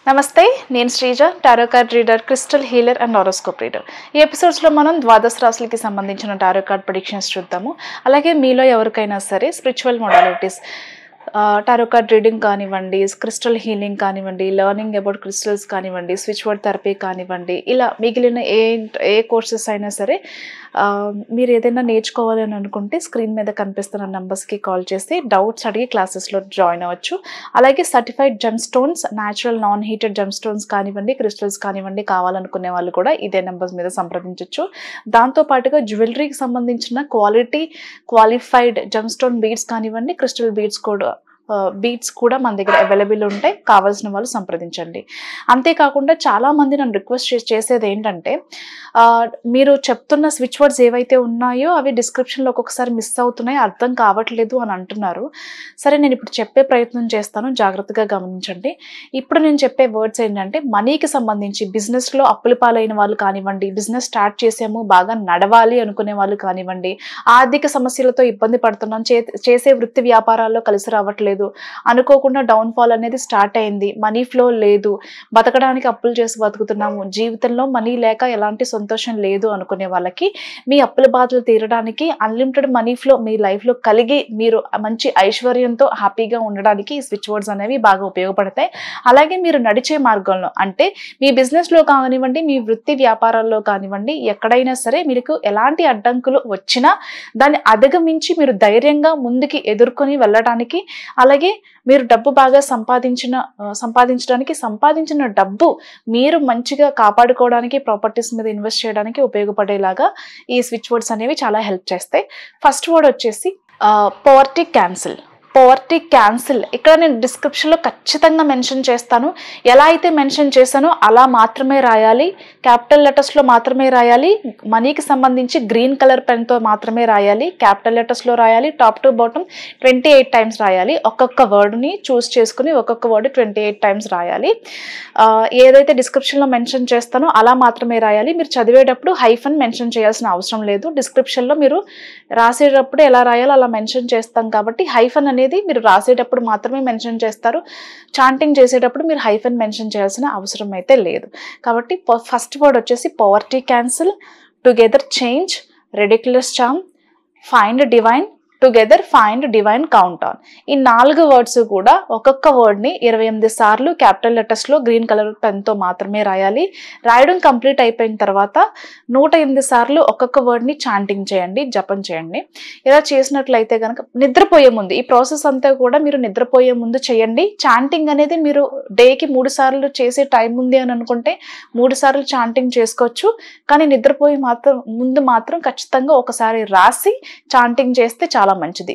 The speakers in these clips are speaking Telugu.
నమస్తే, నేను Sreeja, tarot card reader, crystal healer and horoscope reader. ఈ ఎపిసోడ్స్లో మనం ద్వాదశ రాశులకి సంబంధించిన టారో కార్డ్ ప్రెడిక్షన్స్ చూద్దాము. అలాగే మీలో ఎవరికైనా సరే spiritual modalities, tarot card reading కానివ్వండి, క్రిస్టల్ హీలింగ్ కానివ్వండి, లెర్నింగ్ అబౌట్ క్రిస్టల్స్ కానివ్వండి, స్విచ్ వర్డ్ థెరపీ కానివ్వండి, ఇలా మిగిలిన ఏ కోర్సెస్ అయినా సరే మీరు ఏదైనా నేర్చుకోవాలి అని అనుకుంటే స్క్రీన్ మీద కనిపిస్తున్న నెంబర్స్కి కాల్ చేసి డౌట్స్ అడిగి క్లాసెస్లో జాయిన్ అవ్వచ్చు. అలాగే certified gem stones, natural non heated gem stones కానివ్వండి, క్రిస్టల్స్ కానివ్వండి కావాలనుకునే వాళ్ళు కూడా ఇదే నెంబర్స్ మీద సంప్రదించవచ్చు. దాంతోపాటుగా జ్యువెలరీకి సంబంధించిన క్వాలిఫైడ్ జెమ్ స్టోన్ బీడ్స్ కానివ్వండి, క్రిస్టల్ బీడ్స్ కూడా మన దగ్గర అవైలబుల్ ఉంటాయి. కావాల్సిన వాళ్ళు సంప్రదించండి. అంతేకాకుండా చాలామంది నన్ను రిక్వెస్ట్ చేసేది ఏంటంటే, మీరు చెప్తున్న స్విచ్ వర్డ్స్ ఏవైతే ఉన్నాయో అవి డిస్క్రిప్షన్లో ఒక్కొక్కసారి మిస్ అవుతున్నాయి, అర్థం కావట్లేదు అని అంటున్నారు. సరే, నేను ఇప్పుడు చెప్పే ప్రయత్నం చేస్తాను, జాగ్రత్తగా గమనించండి. ఇప్పుడు నేను చెప్పే వర్డ్స్ ఏంటంటే, మనీకి సంబంధించి బిజినెస్లో అప్పుల పాలైన వాళ్ళు కానివ్వండి, బిజినెస్ స్టార్ట్ చేసాము బాగా నడవాలి అనుకునే వాళ్ళు కానివ్వండి, ఆర్థిక సమస్యలతో ఇబ్బంది పడుతున్నాం, చేసే వృత్తి వ్యాపారాల్లో కలిసి రావట్లేదు, అనుకోకుండా డౌన్ ఫాల్ అనేది స్టార్ట్ అయింది, మనీ ఫ్లో లేదు, బతకడానికి అప్పులు చేసి బతుకుతున్నాము, జీవితంలో మనీ లేక ఎలాంటి సంతోషం లేదు అనుకునే వాళ్ళకి మీ అప్పుల బాధలు తీరడానికి, అన్లిమిటెడ్ మనీ ఫ్లో మీ లైఫ్లో కలిగి మీరు మంచి ఐశ్వర్యంతో హ్యాపీగా ఉండడానికి ఈ స్విచ్ వర్డ్స్ అనేవి బాగా ఉపయోగపడతాయి. అలాగే మీరు నడిచే మార్గంలో, అంటే మీ బిజినెస్లో కానివ్వండి, మీ వృత్తి వ్యాపారాల్లో కానివ్వండి, ఎక్కడైనా సరే మీకు ఎలాంటి అడ్డంకులు వచ్చినా దాన్ని అధిగమించి మీరు ధైర్యంగా ముందుకి ఎదుర్కొని వెళ్ళడానికి, అలాగే మీరు డబ్బు బాగా సంపాదించిన డబ్బు మీరు మంచిగా కాపాడుకోవడానికి, ప్రాపర్టీస్ మీద ఇన్వెస్ట్ చేయడానికి ఉపయోగపడేలాగా ఈ స్విచ్ వర్డ్స్ అనేవి చాలా హెల్ప్ చేస్తాయి. ఫస్ట్ వర్డ్ వచ్చేసి పోవర్టీ క్యాన్సిల్. ఇక్కడ నేను డిస్క్రిప్షన్లో ఖచ్చితంగా మెన్షన్ చేస్తాను. ఎలా అయితే మెన్షన్ చేశానో అలా మాత్రమే రాయాలి, క్యాపిటల్ లెటర్స్లో మాత్రమే రాయాలి, మనీకి సంబంధించి గ్రీన్ కలర్ పెన్తో మాత్రమే రాయాలి, క్యాపిటల్ లెటర్స్లో రాయాలి, టాప్ టు బాటమ్ 28 టైమ్స్ రాయాలి. ఒక్కొక్క వర్డ్ని చూస్ చేసుకుని ఒక్కొక్క వర్డ్ 28 టైమ్స్ రాయాలి. ఏదైతే డిస్క్రిప్షన్లో మెన్షన్ చేస్తానో అలా మాత్రమే రాయాలి. మీరు చదివేటప్పుడు హైఫన్ మెన్షన్ చేయాల్సిన అవసరం లేదు. డిస్క్రిప్షన్లో మీరు రాసేటప్పుడు ఎలా రాయాలో అలా మెన్షన్ చేస్తాం కాబట్టి హైఫన్ అనేది మీరు రాసేటప్పుడు మాత్రమే మెన్షన్ చేస్తారు. చాంటింగ్ చేసేటప్పుడు మీరు హైఫన్ మెన్షన్ చేయాల్సిన అవసరం అయితే లేదు. కాబట్టి ఫస్ట్ వర్డ్ వచ్చేసి poverty cancel, together change, ridiculous charm, find divine, together find divine count on. ఈ 4 వర్డ్స్ కూడా ఒక్కొక్క వర్డ్ని 28 సార్లు క్యాపిటల్ లెటర్స్లో గ్రీన్ కలర్ పెన్తో మాత్రమే రాయాలి. రాయడం కంప్లీట్ అయిపోయిన తర్వాత 108 సార్లు ఒక్కొక్క వర్డ్ని చాంటింగ్ చేయండి, జపం చేయండి. ఇలా చేసినట్లయితే కనుక నిద్రపోయే ముందు, ఈ ప్రాసెస్ అంతా కూడా మీరు నిద్రపోయే ముందు చేయండి. చాంటింగ్ అనేది మీరు డేకి 3 సార్లు చేసే టైం ఉంది అని అనుకుంటే 3 సార్లు చాంటింగ్ చేసుకోవచ్చు. కానీ నిద్రపోయే ముందు మాత్రం ఖచ్చితంగా ఒకసారి రాసి చాంటింగ్ చేస్తే చాలా మంచిది.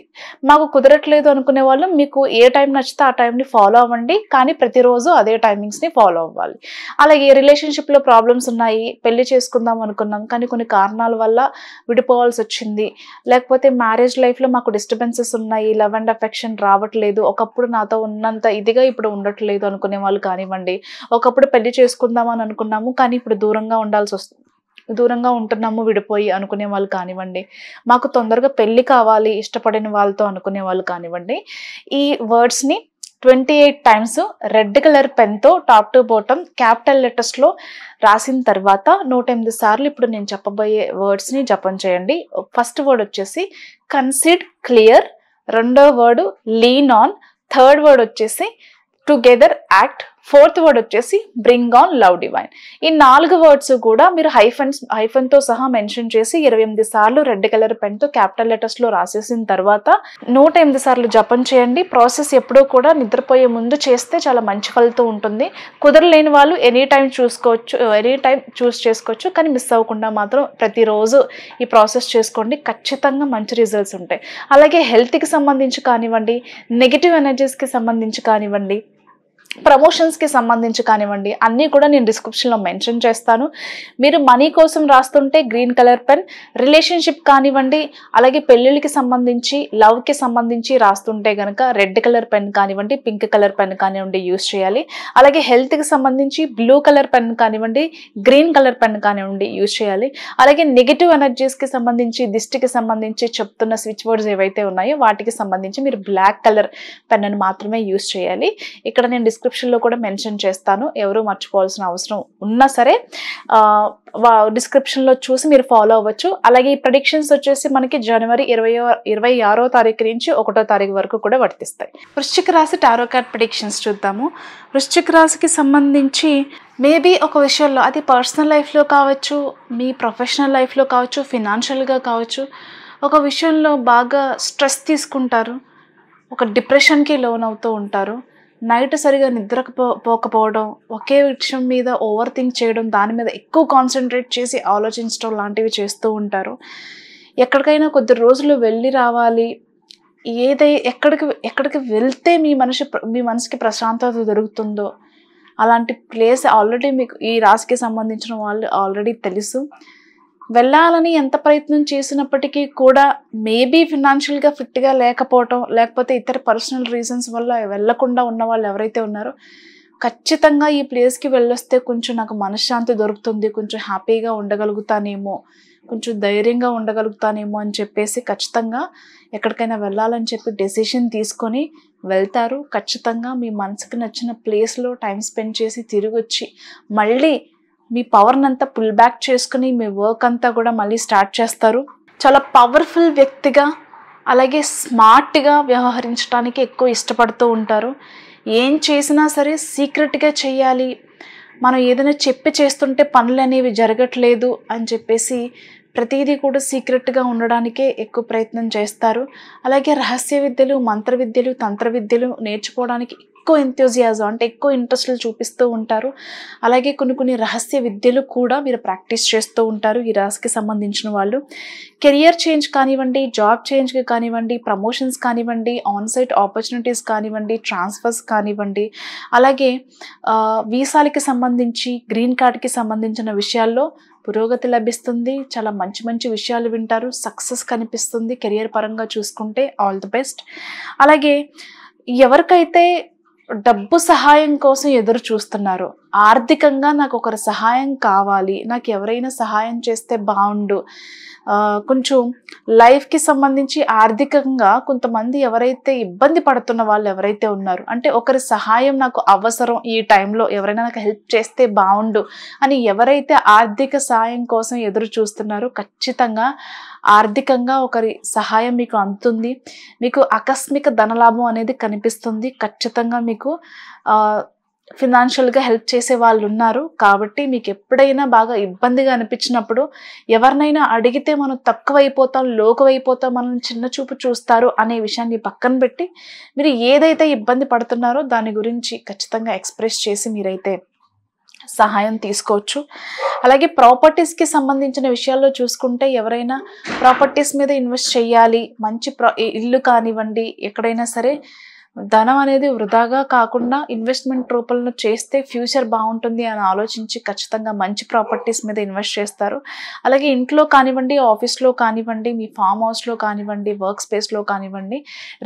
మాకు కుదరట్లేదు అనుకునే వాళ్ళు మీకు ఏ టైం నచ్చితే ఆ టైంని ఫాలో అవ్వండి, కానీ ప్రతిరోజు అదే టైమింగ్స్ని ఫాలో అవ్వాలి. అలాగే రిలేషన్షిప్లో ప్రాబ్లమ్స్ ఉన్నాయి, పెళ్లి చేసుకుందాం అనుకున్నాం కానీ కొన్ని కారణాల వల్ల విడిపోవాల్సి వచ్చింది, లేకపోతే మ్యారేజ్ లైఫ్లో మాకు డిస్టర్బెన్సెస్ ఉన్నాయి, లవ్ అండ్ అఫెక్షన్ రావట్లేదు, ఒకప్పుడు నాతో ఉన్నంత ఇదిగా ఇప్పుడు ఉండట్లేదు అనుకునే వాళ్ళు కానివ్వండి, ఒకప్పుడు పెళ్లి చేసుకుందాం అని అనుకున్నాము కానీ ఇప్పుడు దూరంగా ఉంటున్నాము విడిపోయి అనుకునే వాళ్ళు కానివ్వండి, మాకు తొందరగా పెళ్లి కావాలి ఇష్టపడిన వాళ్ళతో అనుకునే వాళ్ళు కానివ్వండి, ఈ వర్డ్స్ని 28 టైమ్స్ రెడ్ కలర్ పెన్తో టాప్ టు బాటమ్ క్యాపిటల్ లెటర్స్లో రాసిన తర్వాత 108 సార్లు ఇప్పుడు నేను చెప్పబోయే వర్డ్స్ని జపం చేయండి. ఫస్ట్ వర్డ్ వచ్చేసి కన్సిడ్ క్లియర్, రెండో word lean on, third word వచ్చేసి టుగెదర్ యాక్ట్, ఫోర్త్ వర్డ్ వచ్చేసి బ్రింగ్ ఆన్ లవ్ డివైన్. ఈ 4 వర్డ్స్ కూడా మీరు హైఫన్తో సహా మెన్షన్ చేసి 28 సార్లు రెడ్ కలర్ పెన్తో క్యాపిటల్ లెటర్స్లో రాసేసిన తర్వాత 108 సార్లు జపం చేయండి. ప్రాసెస్ ఎప్పుడూ కూడా నిద్రపోయే ముందు చేస్తే చాలా మంచి ఫలితం ఉంటుంది. కుదరలేని వాళ్ళు ఎనీ టైం చూస్ చేసుకోవచ్చు, కానీ మిస్ అవ్వకుండా మాత్రం ప్రతిరోజు ఈ ప్రాసెస్ చేసుకోండి, ఖచ్చితంగా మంచి రిజల్ట్స్ ఉంటాయి. అలాగే హెల్త్కి సంబంధించి కానివ్వండి, నెగిటివ్ ఎనర్జీస్కి సంబంధించి కానివ్వండి, ప్రమోషన్స్కి సంబంధించి కానివ్వండి, అన్నీ కూడా నేను డిస్క్రిప్షన్లో మెన్షన్ చేస్తాను. మీరు మనీ కోసం రాస్తుంటే గ్రీన్ కలర్ పెన్, రిలేషన్షిప్ కానివ్వండి, అలాగే పెళ్ళిళ్ళకి సంబంధించి లవ్కి సంబంధించి రాస్తుంటే కనుక రెడ్ కలర్ పెన్ కానివ్వండి, పింక్ కలర్ పెన్ కానివ్వండి యూస్ చేయాలి. అలాగే హెల్త్కి సంబంధించి బ్లూ కలర్ పెన్ కానివ్వండి, గ్రీన్ కలర్ పెన్ కానివ్వండి యూస్ చేయాలి. అలాగే నెగిటివ్ ఎనర్జీస్కి సంబంధించి, దిష్టికి సంబంధించి చెప్తున్న స్విచ్ వర్డ్స్ ఏవైతే ఉన్నాయో వాటికి సంబంధించి మీరు బ్లాక్ కలర్ పెన్ అని మాత్రమే యూస్ చేయాలి. ఇక్కడ నేను డిస్క్రిప్షన్లో కూడా మెన్షన్ చేస్తాను. ఎవరు మర్చిపోవాల్సిన అవసరం ఉన్నా సరే డిస్క్రిప్షన్లో చూసి మీరు ఫాలో అవ్వచ్చు. అలాగే ఈ ప్రెడిక్షన్స్ వచ్చేసి మనకి జనవరి 26వ తారీఖు నుంచి 1వ తారీఖు వరకు కూడా వర్తిస్తాయి. వృశ్చిక రాశి టారో కార్డ్ ప్రెడిక్షన్స్ చూద్దాము. వృశ్చిక రాశికి సంబంధించి మేబీ ఒక విషయంలో, అది పర్సనల్ లైఫ్లో కావచ్చు, మీ ప్రొఫెషనల్ లైఫ్లో కావచ్చు, ఫినాన్షియల్గా కావచ్చు, ఒక విషయంలో బాగా స్ట్రెస్ తీసుకుంటారు, ఒక డిప్రెషన్కి లోన్ అవుతూ ఉంటారు. నైట్ సరిగా పోకపోవడం, ఒకే విషయం మీద ఓవర్ థింక్ చేయడం, దాని మీద ఎక్కువ కాన్సన్ట్రేట్ చేసి ఆలోచించడం లాంటివి చేస్తూ ఉంటారు. ఎక్కడికైనా కొద్ది రోజులు వెళ్ళి రావాలి, ఎక్కడికి వెళ్తే మీ మనసుకి ప్రశాంతత దొరుకుతుందో అలాంటి ప్లేస్ ఆల్రెడీ మీకు ఈ రాశికి సంబంధించిన వాళ్ళు ఆల్రెడీ తెలుసు. వెళ్ళాలని ఎంత ప్రయత్నం చేసినప్పటికీ కూడా మేబీ ఫినాన్షియల్గా ఫిట్గా లేకపోవటం, లేకపోతే ఇతర పర్సనల్ రీజన్స్ వల్ల వెళ్ళకుండా ఉన్న వాళ్ళు ఎవరైతే ఉన్నారో ఖచ్చితంగా ఈ ప్లేస్కి వెళ్ళొస్తే కొంచెం నాకు మనశ్శాంతి దొరుకుతుంది, కొంచెం హ్యాపీగా ఉండగలుగుతానేమో, కొంచెం ధైర్యంగా ఉండగలుగుతానేమో అని చెప్పేసి ఖచ్చితంగా ఎక్కడికైనా వెళ్ళాలని చెప్పి డెసిషన్ తీసుకొని వెళ్తారు. ఖచ్చితంగా మీ మనసుకి నచ్చిన ప్లేస్లో టైం స్పెండ్ చేసి తిరిగి వచ్చి మళ్ళీ మీ పవర్నంతా పుల్ బ్యాక్ చేసుకుని మీ వర్క్ అంతా కూడా మళ్ళీ స్టార్ట్ చేస్తారు. చాలా పవర్ఫుల్ వ్యక్తిగా, అలాగే స్మార్ట్గా వ్యవహరించడానికి ఎక్కువ ఇష్టపడుతూ ఉంటారు. ఏం చేసినా సరే సీక్రెట్గా చేయాలి, మనం ఏదైనా చెప్పి చేస్తుంటే పనులు అనేవి జరగట్లేదు అని చెప్పేసి ప్రతిదీ కూడా సీక్రెట్గా ఉండడానికే ఎక్కువ ప్రయత్నం చేస్తారు. అలాగే రహస్య విద్యలు, మంత్ర విద్యలు, తంత్ర విద్యలు నేర్చుకోవడానికి ఎక్కువ ఎంతూజియాజం, అంటే ఎక్కువ ఇంట్రెస్ట్లు చూపిస్తూ ఉంటారు. అలాగే కొన్ని రహస్య విద్యలు కూడా మీరు ప్రాక్టీస్ చేస్తూ ఉంటారు ఈ రాశికి సంబంధించిన వాళ్ళు. కెరియర్ చేంజ్ కానివ్వండి, జాబ్ చేంజ్ కానివ్వండి, ప్రమోషన్స్ కానివ్వండి, ఆన్సైట్ ఆపర్చునిటీస్ కానివ్వండి, ట్రాన్స్ఫర్స్ కానివ్వండి, అలాగే వీసాలకి సంబంధించి, గ్రీన్ కార్డ్కి సంబంధించిన విషయాల్లో పురోగతి లభిస్తుంది. చాలా మంచి విషయాలు వింటారు, సక్సెస్ కనిపిస్తుంది. కెరియర్ పరంగా చూసుకుంటే ఆల్ ది బెస్ట్. అలాగే ఎవరికైతే డబ్బు సహాయం కోసం ఎదురు చూస్తున్నారు, ఆర్థికంగా నాకు ఒకరి సహాయం కావాలి, నాకు ఎవరైనా సహాయం చేస్తే బాగుండు, కొంచెం లైఫ్కి సంబంధించి ఆర్థికంగా కొంతమంది ఎవరైతే ఇబ్బంది పడుతున్న వాళ్ళు ఎవరైతే ఉన్నారు, అంటే ఒకరి సహాయం నాకు అవసరం, ఈ టైంలో ఎవరైనా నాకు హెల్ప్ చేస్తే బాగుండు అని ఎవరైతే ఆర్థిక సహాయం కోసం ఎదురు చూస్తున్నారో ఖచ్చితంగా ఆర్థికంగా ఒకరి సహాయం మీకు అందుతుంది. మీకు ఆకస్మిక ధనలాభం అనేది కనిపిస్తుంది. ఖచ్చితంగా మీకు ఫినాన్షియల్గా హెల్ప్ చేసే వాళ్ళు ఉన్నారు. కాబట్టి మీకు ఎప్పుడైనా బాగా ఇబ్బందిగా అనిపించినప్పుడు, ఎవరినైనా అడిగితే మనం తక్కువైపోతాం, లోకువైపోతాం, మనం చిన్న చూపు చూస్తారు అనే విషయాన్ని పక్కన పెట్టి మీరు ఏదైతే ఇబ్బంది పడుతున్నారో దాని గురించి ఖచ్చితంగా ఎక్స్ప్రెస్ చేసి మీరైతే సహాయం తీసుకోవచ్చు. అలాగే ప్రాపర్టీస్కి సంబంధించిన విషయాల్లో చూసుకుంటే, ఎవరైనా ప్రాపర్టీస్ మీద ఇన్వెస్ట్ చేయాలి, మంచి ఇల్లు కానివ్వండి, ఎక్కడైనా సరే ధనం అనేది వృధాగా కాకుండా ఇన్వెస్ట్మెంట్ రూపంలో చేస్తే ఫ్యూచర్ బాగుంటుంది అని ఆలోచించి ఖచ్చితంగా మంచి ప్రాపర్టీస్ మీద ఇన్వెస్ట్ చేస్తారు. అలాగే ఇంట్లో కానివ్వండి, ఆఫీస్లో కానివ్వండి, మీ ఫామ్ హౌస్లో కానివ్వండి, వర్క్ స్పేస్లో కానివ్వండి,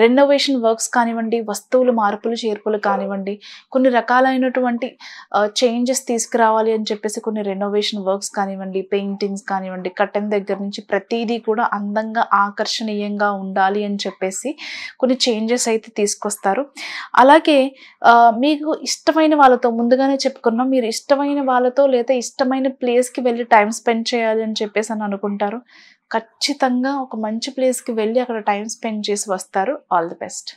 రెనోవేషన్ వర్క్స్ కానివ్వండి, వస్తువులు మార్పులు చేర్పులు కానివ్వండి, కొన్ని రకాలైనటువంటి చేంజెస్ తీసుకురావాలి అని చెప్పేసి కొన్ని రెనోవేషన్ వర్క్స్ కానివ్వండి, పెయింటింగ్స్ కానివ్వండి, కర్టెన్ దగ్గర నుంచి ప్రతిదీ కూడా అందంగా ఆకర్షణీయంగా ఉండాలి అని చెప్పేసి కొన్ని చేంజెస్ అయితే తీసుకొస్తారు. అలాగే మీకు ఇష్టమైన వాళ్ళతో, ముందుగానే చెప్పుకున్నాం, మీరు ఇష్టమైన వాళ్ళతో లేదా ఇష్టమైన ప్లేస్కి వెళ్ళి టైం స్పెండ్ చేయాలి అని చెప్పేసి అని అనుకుంటారు. ఖచ్చితంగా ఒక మంచి ప్లేస్కి వెళ్ళి అక్కడ టైం స్పెండ్ చేసి వస్తారు. All the best.